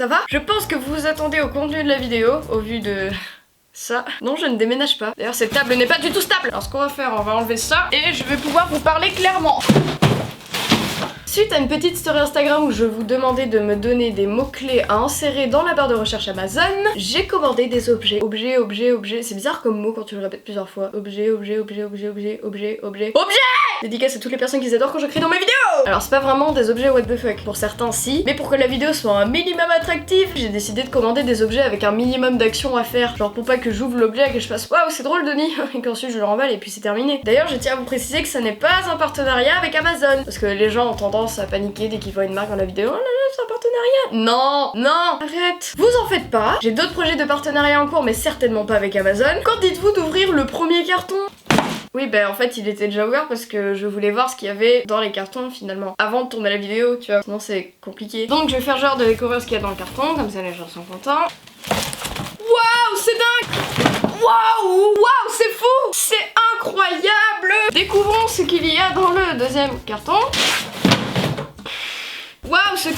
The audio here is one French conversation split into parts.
Ça va? Je pense que vous vous attendez au contenu de la vidéo, au vu de... ça. Non, je ne déménage pas. D'ailleurs, cette table n'est pas du tout stable. Alors, ce qu'on va faire, on va enlever ça et je vais pouvoir vous parler clairement. Suite à une petite story Instagram où je vous demandais de me donner des mots-clés à insérer dans la barre de recherche Amazon, j'ai commandé des objets. Objet. C'est bizarre comme mot quand tu le répètes plusieurs fois. Objet. Dédicace à toutes les personnes qui adorent quand je crie dans mes vidéos. Alors c'est pas vraiment des objets what the fuck. Pour certains si, mais pour que la vidéo soit un minimum attractif, j'ai décidé de commander des objets avec un minimum d'action à faire. Genre pour pas que j'ouvre l'objet et que je fasse waouh c'est drôle Denis et qu'ensuite je le remballe et puis c'est terminé. D'ailleurs je tiens à vous préciser que ça n'est pas un partenariat avec Amazon. Parce que les gens ont tendance à paniquer dès qu'ils voient une marque dans la vidéo. Oh là là c'est un partenariat. Non, arrête. Vous en faites pas. J'ai d'autres projets de partenariat en cours mais certainement pas avec Amazon. Quand dites-vous d'ouvrir le premier carton? Oui en fait il était déjà ouvert parce que je voulais voir ce qu'il y avait dans les cartons finalement avant de tourner la vidéo tu vois, sinon c'est compliqué. Donc je vais faire genre de découvrir ce qu'il y a dans le carton, comme ça les gens sont contents. Waouh c'est dingue. Waouh c'est fou. C'est incroyable. Découvrons ce qu'il y a dans le deuxième carton. Waouh ce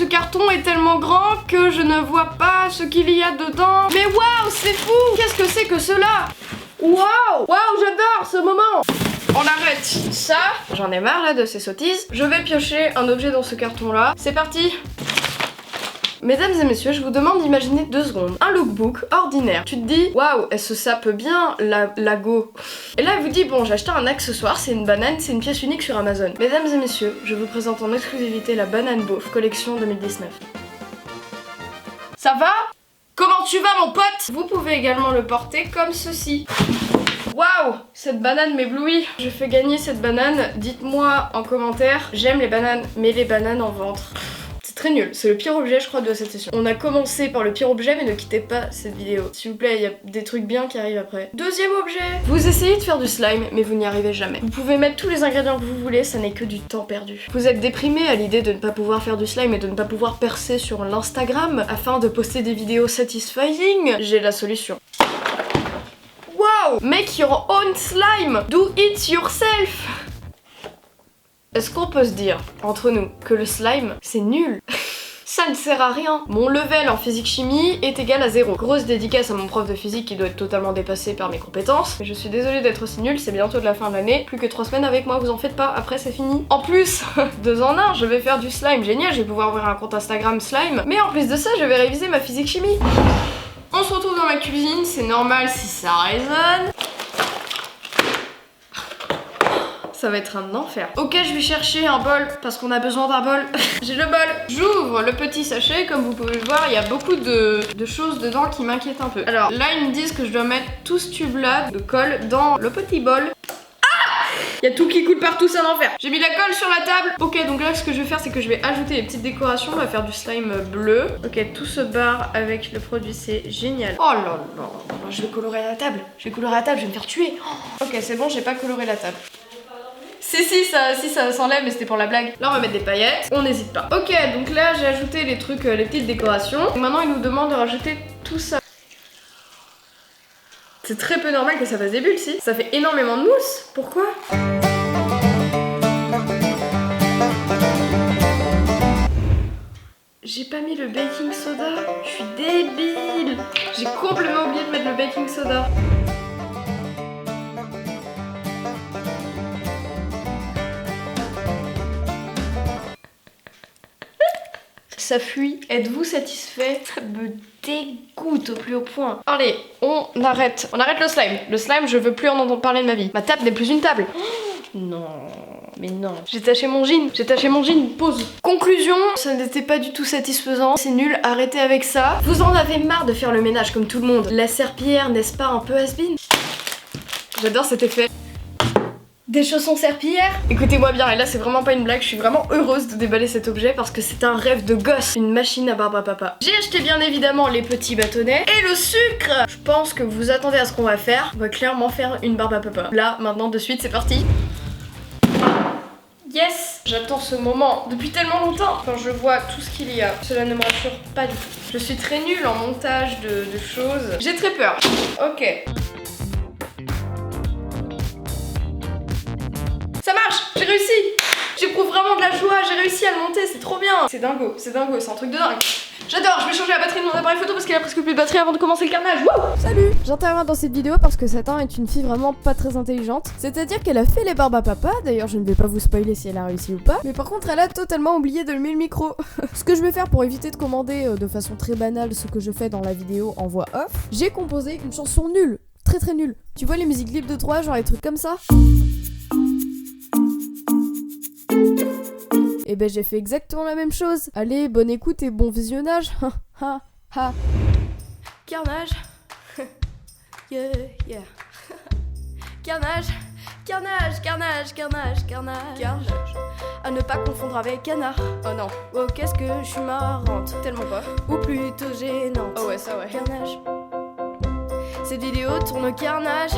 carton est tellement grand que je ne vois pas ce qu'il y a dedans. Mais waouh, c'est fou. Qu'est-ce que c'est que cela? Waouh, j'adore ce moment. On arrête ça. J'en ai marre là de ces sottises. Je vais piocher un objet dans ce carton là. C'est parti. Mesdames et messieurs, je vous demande d'imaginer 2 secondes. Un lookbook ordinaire. Tu te dis, waouh, est-ce que ça peut bien la go? Et là, elle vous dit, bon, j'ai acheté un accessoire, c'est une banane, c'est une pièce unique sur Amazon. Mesdames et messieurs, je vous présente en exclusivité la Banane Beauf, collection 2019. Ça va? Comment tu vas, mon pote? Vous pouvez également le porter comme ceci. Waouh, cette banane m'éblouit. Je fais gagner cette banane. Dites-moi en commentaire, j'aime les bananes, mais les bananes en ventre. Très nul, c'est le pire objet je crois de cette session. On a commencé par le pire objet mais ne quittez pas cette vidéo. S'il vous plaît, il y a des trucs bien qui arrivent après. Deuxième objet. Vous essayez de faire du slime mais vous n'y arrivez jamais. Vous pouvez mettre tous les ingrédients que vous voulez, ça n'est que du temps perdu. Vous êtes déprimé à l'idée de ne pas pouvoir faire du slime et de ne pas pouvoir percer sur l'Instagram afin de poster des vidéos satisfying. J'ai la solution. Wow! Make your own slime! Do it yourself! Est-ce qu'on peut se dire, entre nous, que le slime, c'est nul? Ça ne sert à rien. Mon level en physique-chimie est égal à 0. Grosse dédicace à mon prof de physique qui doit être totalement dépassé par mes compétences. Mais je suis désolée d'être aussi nulle, c'est bientôt de la fin de l'année. Plus que 3 semaines avec moi, vous en faites pas, après c'est fini. En plus, 2 en 1, je vais faire du slime, génial, je vais pouvoir ouvrir un compte Instagram slime. Mais en plus de ça, je vais réviser ma physique-chimie. On se retrouve dans ma cuisine, c'est normal si ça résonne. Ça va être un enfer. Ok, je vais chercher un bol parce qu'on a besoin d'un bol. J'ai le bol. J'ouvre le petit sachet. Comme vous pouvez le voir, il y a beaucoup de choses dedans qui m'inquiètent un peu. Alors là, ils me disent que je dois mettre tout ce tube-là de colle dans le petit bol. Il y a tout qui coule partout, c'est un enfer. J'ai mis la colle sur la table. Ok, donc là, ce que je vais faire, c'est que je vais ajouter les petites décorations. On va faire du slime bleu. Ok, tout se barre avec le produit, c'est génial. Oh là là, je vais colorer la table. Je vais me faire tuer. Oh. Ok, c'est bon, j'ai pas coloré la table. Si ça s'enlève mais c'était pour la blague. Là on va mettre des paillettes, on n'hésite pas. Ok donc là j'ai ajouté les trucs, les petites décorations. Et maintenant il nous demande de rajouter tout ça. C'est très peu normal que ça fasse des bulles si. Ça fait énormément de mousse. Pourquoi? J'ai pas mis le baking soda. Je suis débile. J'ai complètement oublié de mettre le baking soda. Ça fuit. Êtes-vous satisfait? Ça me dégoûte au plus haut point. Allez, on arrête le slime. Le slime, je veux plus en entendre parler de ma vie. Ma table n'est plus une table. Non, mais non. J'ai taché mon jean, pause. Conclusion, ça n'était pas du tout satisfaisant. C'est nul, arrêtez avec ça. Vous en avez marre de faire le ménage comme tout le monde. La serpillière, n'est-ce pas un peu has-been? J'adore cet effet. Des chaussons serpillères. Écoutez-moi bien, et là c'est vraiment pas une blague, je suis vraiment heureuse de déballer cet objet parce que c'est un rêve de gosse, une machine à barbe à papa. J'ai acheté bien évidemment les petits bâtonnets et le sucre. Je pense que vous attendez à ce qu'on va faire. On va clairement faire une barbe à papa. Là, maintenant, de suite, c'est parti. Yes! J'attends ce moment depuis tellement longtemps. Quand je vois tout ce qu'il y a, cela ne me rassure pas du tout. Je suis très nulle en montage de choses. J'ai très peur. Ok. Ça marche! J'ai réussi! J'éprouve vraiment de la joie, j'ai réussi à le monter, c'est trop bien. C'est dingo, c'est un truc de dingue. J'adore, je vais changer la batterie de mon appareil photo parce qu'il a presque plus de batterie avant de commencer le carnage. Wouh! Salut! J'interviens dans cette vidéo parce que Satan est une fille vraiment pas très intelligente. C'est-à-dire qu'elle a fait les barbes à papa, d'ailleurs je ne vais pas vous spoiler si elle a réussi ou pas. Mais par contre elle a totalement oublié d'allumer le micro. Ce que je vais faire pour éviter de commander de façon très banale ce que je fais dans la vidéo en voix off, j'ai composé une chanson nulle. Très très nulle. Tu vois les musiques libres de 3, genre les trucs comme ça? Et ben j'ai fait exactement la même chose. Allez, bonne écoute et bon visionnage. Ha ha. Carnage. Yeah, yeah. Carnage. Carnage, carnage, carnage, carnage. Carnage. À ne pas confondre avec canard. Oh non. Oh, qu'est-ce que je suis marrante. Tellement pas. Ou plutôt gênante. Oh ouais, ça ouais. Carnage. Cette vidéo tourne au carnage.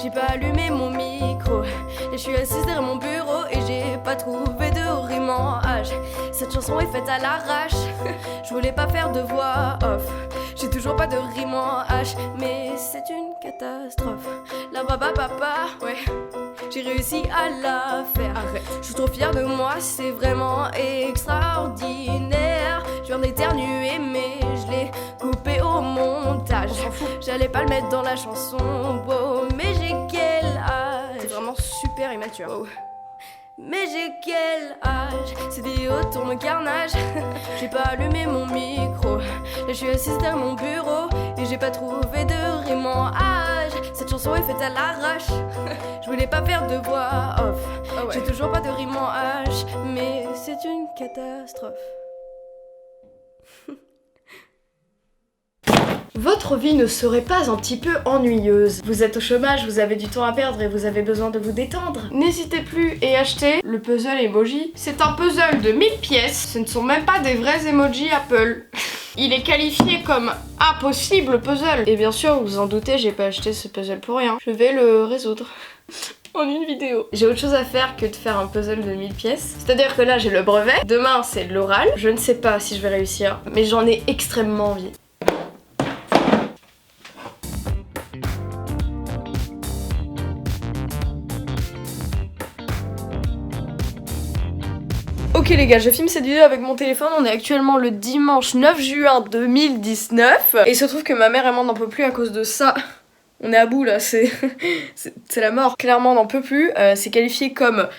J'ai pas allumé mon micro. Et je suis assise derrière mon bureau et j'ai pas trouvé de rime en H. Cette chanson est faite à l'arrache. Je voulais pas faire de voix off. J'ai toujours pas de rime en H. Mais c'est une catastrophe. La baba papa, ouais. J'ai réussi à la faire. Arrête. Je suis trop fière de moi, c'est vraiment extraordinaire. Je viens d'éternuer, mais je l'ai coupé au montage. J'allais pas le mettre dans la chanson, wow. Mais j'ai quel âge? C'est vraiment super immature. Wow. Mais j'ai quel âge? Cette vidéo tourne au carnage. J'ai pas allumé mon micro. Là je suis assise derrière mon bureau et j'ai pas trouvé de rime en H. Cette chanson est faite à l'arrache. Je voulais pas faire de voix off. Oh ouais. J'ai toujours pas de rime en H. Mais c'est une catastrophe. Votre vie ne serait pas un petit peu ennuyeuse. Vous êtes au chômage, vous avez du temps à perdre et vous avez besoin de vous détendre. N'hésitez plus et achetez le puzzle emoji. C'est un puzzle de 1000 pièces. Ce ne sont même pas des vrais emojis Apple. Il est qualifié comme impossible puzzle. Et bien sûr, vous en doutez, j'ai pas acheté ce puzzle pour rien. Je vais le résoudre. En une vidéo. J'ai autre chose à faire que de faire un puzzle de 1000 pièces. C'est-à-dire que là, j'ai le brevet. Demain, c'est l'oral. Je ne sais pas si je vais réussir, mais j'en ai extrêmement envie. Ok les gars, je filme cette vidéo avec mon téléphone, on est actuellement le dimanche 9 juin 2019 et il se trouve que ma mère et moi n'en peut plus à cause de ça. On est à bout là, c'est la mort. Clairement on n'en peut plus, c'est qualifié comme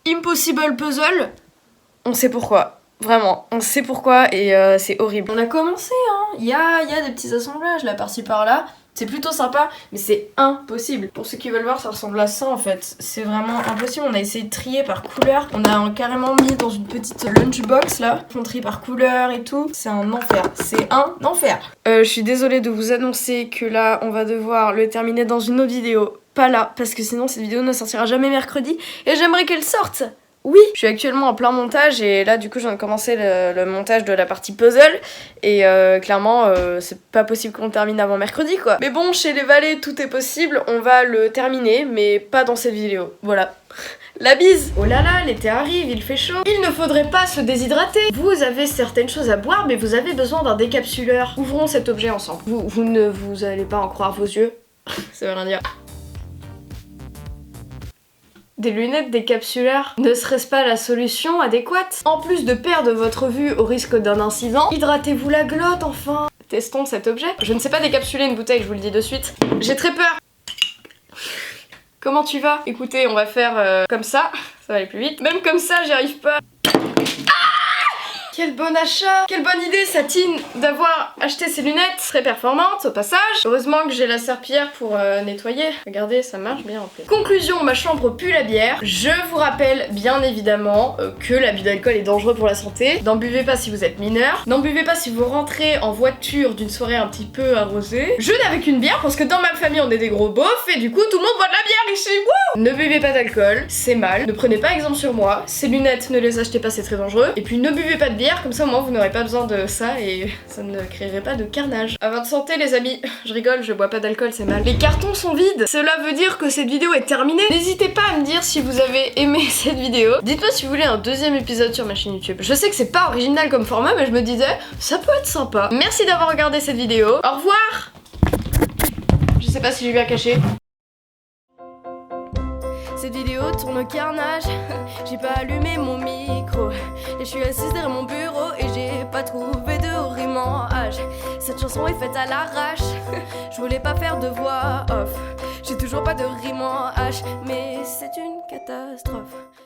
impossible puzzle. On sait pourquoi, vraiment, on sait pourquoi et c'est horrible. On a commencé hein, il y a des petits assemblages là par-ci par-là. C'est plutôt sympa, mais c'est impossible. Pour ceux qui veulent voir, ça ressemble à ça en fait. C'est vraiment impossible. On a essayé de trier par couleur. On a carrément mis dans une petite lunchbox là. On trie par couleur et tout. C'est un enfer. C'est un enfer. Je suis désolée de vous annoncer que là, on va devoir le terminer dans une autre vidéo. Pas là, parce que sinon cette vidéo ne sortira jamais mercredi. Et j'aimerais qu'elle sorte. Oui, je suis actuellement en plein montage et là du coup je viens de commencer le montage de la partie puzzle et clairement c'est pas possible qu'on termine avant mercredi quoi. Mais bon, chez les Valets tout est possible, on va le terminer mais pas dans cette vidéo, voilà. La bise. Oh là là, l'été arrive, il fait chaud. Il ne faudrait pas se déshydrater. Vous avez certaines choses à boire mais vous avez besoin d'un décapsuleur. Ouvrons cet objet ensemble. Vous allez pas en croire vos yeux. Ça veut rien dire. Des lunettes décapsuleurs, ne serait-ce pas la solution adéquate? En plus de perdre votre vue au risque d'un incident, hydratez-vous la glotte enfin. Testons cet objet. Je ne sais pas décapsuler une bouteille, je vous le dis de suite. J'ai très peur. Comment tu vas? Écoutez, on va faire comme ça va aller plus vite. Même comme ça, j'y arrive pas. Quel bon achat! Quelle bonne idée, Satine, d'avoir acheté ces lunettes très performantes au passage. Heureusement que j'ai la serpillière pour nettoyer. Regardez, ça marche bien en plus. Conclusion, ma chambre pue la bière. Je vous rappelle bien évidemment que l'abus d'alcool est dangereux pour la santé. N'en buvez pas si vous êtes mineur. N'en buvez pas si vous rentrez en voiture d'une soirée un petit peu arrosée. Je n'avais qu'une bière parce que dans ma famille on est des gros beaufs et du coup tout le monde boit de la bière ici. Wouh! Ne buvez pas d'alcool, c'est mal. Ne prenez pas exemple sur moi. Ces lunettes, ne les achetez pas, c'est très dangereux. Et puis ne buvez pas de bière. Comme ça au moins vous n'aurez pas besoin de ça et ça ne créerait pas de carnage. À votre santé les amis. Je rigole, je bois pas d'alcool, c'est mal. Les cartons sont vides. Cela veut dire que cette vidéo est terminée. N'hésitez pas à me dire si vous avez aimé cette vidéo. Dites-moi si vous voulez un deuxième épisode sur ma chaîne YouTube. Je sais que c'est pas original comme format mais je me disais ça peut être sympa. Merci d'avoir regardé cette vidéo. Au revoir. Je sais pas si j'ai bien caché. Cette vidéo tourne au carnage. J'ai pas allumé mon micro. Et je suis assise derrière mon bureau et j'ai pas trouvé de rime en H. Cette chanson est faite à l'arrache. Je voulais pas faire de voix off. J'ai toujours pas de rime en H, mais c'est une catastrophe.